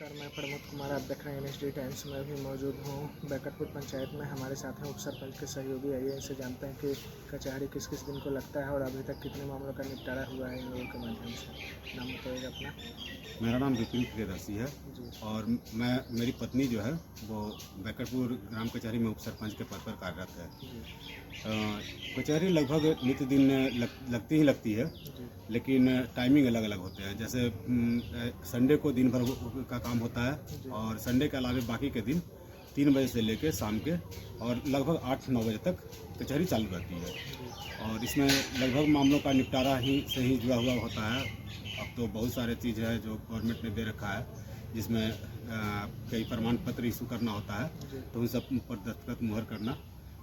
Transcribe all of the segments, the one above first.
नमस्कार, मैं प्रमोद कुमार। आप देख रहे हैं NSD टाइम्स में भी मौजूद हूँ। बैकटपुर पंचायत में हमारे साथ हैं उप सरपंच के सहयोगी। आइए इनसे जानते हैं कि कचहरी किस किस दिन को लगता है और अभी तक कितने मामलों का निपटारा हुआ है इन लोगों के माध्यम से। नाम बताइएगा अपना। मेरा नाम विपिन प्रियदर्शी है जी। और मेरी पत्नी जो है वो बैकटपुर ग्राम कचहरी में उप सरपंच के पद पर कार्यरत है। जी। कचहरी लगभग नित्य दिन लगती ही लगती है, जी। लेकिन टाइमिंग अलग अलग होते हैं। जैसे संडे को दिन भर का काम होता है और संडे के अलावा बाकी के दिन 3 बजे से लेकर शाम के और लगभग 8-9 बजे तक कचहरी चालू रहती है। और इसमें लगभग मामलों का निपटारा से ही जुड़ा हुआ होता है। अब तो बहुत सारे चीज़ है जो गवर्नमेंट ने दे रखा है, जिसमें कई प्रमाण पत्र इशू करना होता है, तो उन सब पर दस्तखत मुहर करना,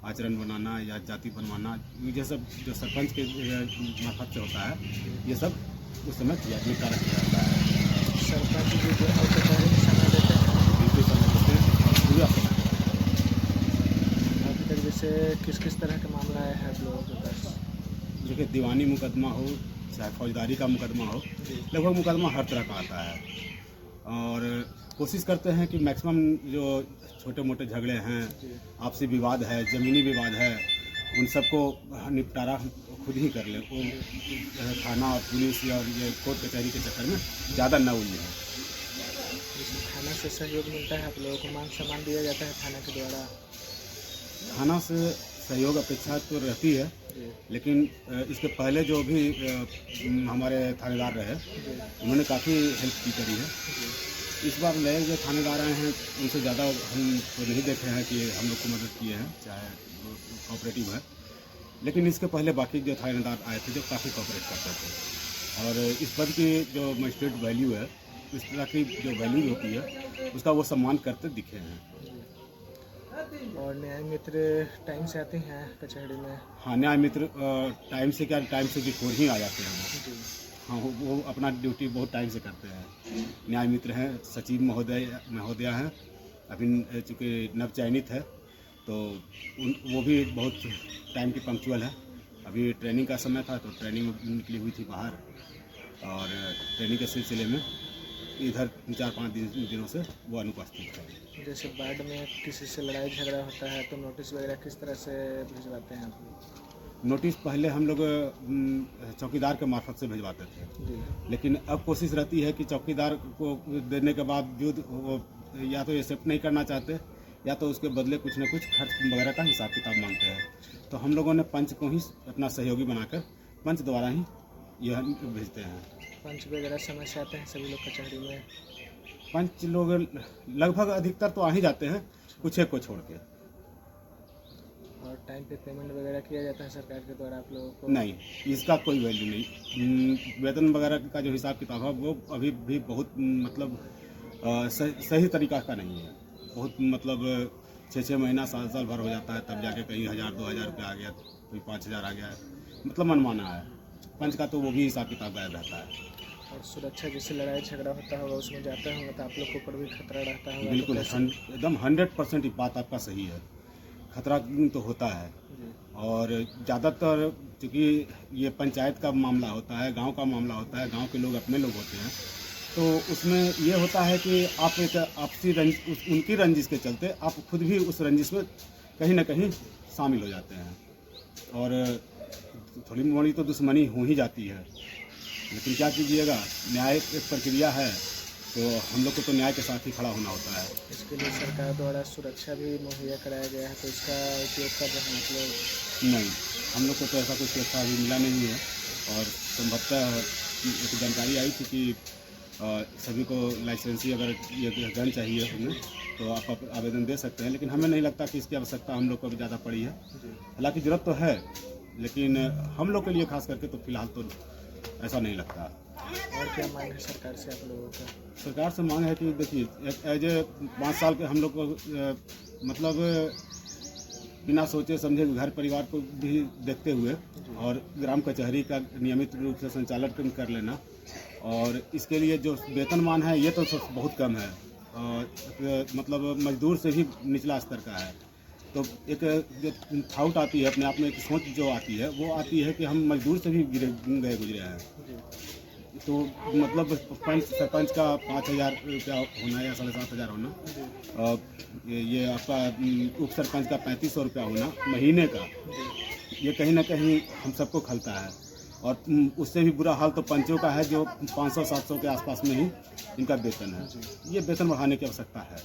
आचरण बनाना या जाति बनवाना, ये सब जो सरपंच के मार्फत से होता है, ये सब उस समय निपटारा किया जाता है। सरपंच जी जो है कचहरी में समय देते हैं, बिल्कुल समय देते हैं, पूरा समय। अभी तक जैसे किस किस तरह के मामला आए हैं आप लोगों के पास? देखिए, दीवानी मुकदमा हो चाहे फौजदारी का मुकदमा हो, लगभग मुकदमा हर तरह का आता है। और कोशिश करते हैं कि मैक्सिमम जो छोटे मोटे झगड़े हैं, आपसी विवाद है, ज़मीनी विवाद है, उन सबको निपटारा खुद ही कर लें। वो थाना और पुलिस और ये कोर्ट कचहरी के चक्कर में ज़्यादा न उलझे। जैसे थाना से सहयोग मिलता है आप लोगों को, मान सम्मान दिया जाता है थाना के द्वारा? थाना से सहयोग अपेक्षा तो रहती है, लेकिन इसके पहले जो भी हमारे थानेदार रहे, उन्होंने काफ़ी हेल्प की करी है। इस बार नए जो थानेदार आए हैं उनसे ज़्यादा हम तो नहीं देखे हैं कि हम लोग को मदद किए हैं, चाहे कोऑपरेटिव है, लेकिन इसके पहले बाकी जो थानेदार आए थे जो काफ़ी कोऑपरेट करते थे। और इस पद की जो मजिस्ट्रेट वैल्यू है, इस तरह की जो वैल्यू होती है, उसका वो सम्मान करते दिखे हैं। और न्याय मित्र टाइम से आते हैं कचहरी में? हाँ, न्याय मित्र टाइम से क्या, टाइम से बिफोर ही आ जाते हैं। हाँ, वो अपना ड्यूटी बहुत टाइम से करते हैं। न्याय मित्र हैं, सचिव महोदया हैं, अभी चूँकि नवचयनित है, तो वो भी बहुत टाइम की पंक्चुअल है। अभी ट्रेनिंग का समय था तो ट्रेनिंग में निकली हुई थी बाहर, और ट्रेनिंग के सिलसिले में इधर 4-5 दिनों से वो अनुपस्थित है। जैसे वार्ड में किसी से लड़ाई झगड़ा होता है तो नोटिस वगैरह किस तरह से भिजवाते हैं आप लोग? नोटिस पहले हम लोग चौकीदार के मार्फत से भिजवाते थे, लेकिन अब कोशिश रहती है कि चौकीदार को देने के बावजूद वो या तो एक्सेप्ट नहीं करना चाहते, या तो उसके बदले कुछ न कुछ खर्च वगैरह का हिसाब किताब मांगते हैं। तो हम लोगों ने पंच को ही अपना सहयोगी बनाकर पंच द्वारा ही यह भेजते हैं। पंच वगैरह समय से आते हैं सभी लोग कचहरी में? पंच लोग लगभग अधिकतर तो आ ही जाते हैं, कुछ एक को छोड़ के। और टाइम पे पेमेंट वगैरह किया जाता है सरकार के द्वारा आप लोगों को? नहीं, इसका कोई वैल्यू नहीं। वेतन वगैरह का जो हिसाब किताब है वो अभी भी बहुत मतलब सही तरीका का नहीं है। बहुत मतलब 6-6 महीना, साल भर हो जाता है, तब जाके कहीं 1000-2000 रुपया आ गया, कोई 5000 आ गया, मतलब मनमाना है। पंच का तो वो भी हिसाब किताब गायब रहता है। और सुरक्षा जैसे लड़ाई झगड़ा होता होगा उसमें जाते होंगे तो आप लोग के ऊपर भी खतरा रहता होगा? बिल्कुल, एकदम 100% बात आपका सही है। खतरा तो होता है, और ज़्यादातर चूँकि ये पंचायत का मामला होता है, गांव का मामला होता है, गांव के लोग अपने लोग होते हैं, तो उसमें ये होता है कि आप एक आपसी उनकी रंजिश के चलते आप खुद भी उस रंजिश में कहीं ना कहीं शामिल हो जाते हैं, और थोड़ी मोड़ी तो दुश्मनी हो ही जाती है। लेकिन क्या कीजिएगा, न्याय एक प्रक्रिया है, तो हम लोग को तो न्याय के साथ ही खड़ा होना होता है। इसके लिए सरकार द्वारा सुरक्षा भी मुहैया कराया गया है, तो इसका उपयोग कर रहे हैं आप लोग? नहीं, हम लोग को तो ऐसा कुछ सुरक्षा अभी मिला नहीं है, और संभवतः एक जानकारी आई थी कि सभी को लाइसेंसी अगर ये गन चाहिए उन्हें तो आप आवेदन दे सकते हैं, लेकिन हमें नहीं लगता कि इसकी आवश्यकता हम लोग को भी ज़्यादा पड़ी है। हालांकि ज़रूरत तो है, लेकिन हम लोग के लिए खास करके तो फिलहाल तो ऐसा नहीं लगता। और क्या मांग है सरकार से आप लोगों का? सरकार से मांग है कि देखिए, एज ए 5 साल के हम लोग को मतलब बिना सोचे समझे घर परिवार को भी देखते हुए और ग्राम कचहरी का नियमित रूप से संचालन कर लेना, और इसके लिए जो वेतनमान है ये तो बहुत कम है, और मतलब मजदूर से भी निचला स्तर का है। तो एक जो थाउट आती है, अपने आप में एक सोच जो आती है, वो आती है कि हम मजदूर से भी गए गुजरे हैं। तो मतलब सरपंच का 5,000 रुपया होना या 7,500 होना, जी और ये आपका उप सरपंच का 3,500 रुपया होना महीने का, जी ये कहीं ना कहीं हम सबको खलता है। और उससे भी बुरा हाल तो पंचों का है, जो 500-700 के आसपास में ही इनका वेतन है। जी ये वेतन बढ़ाने की आवश्यकता है।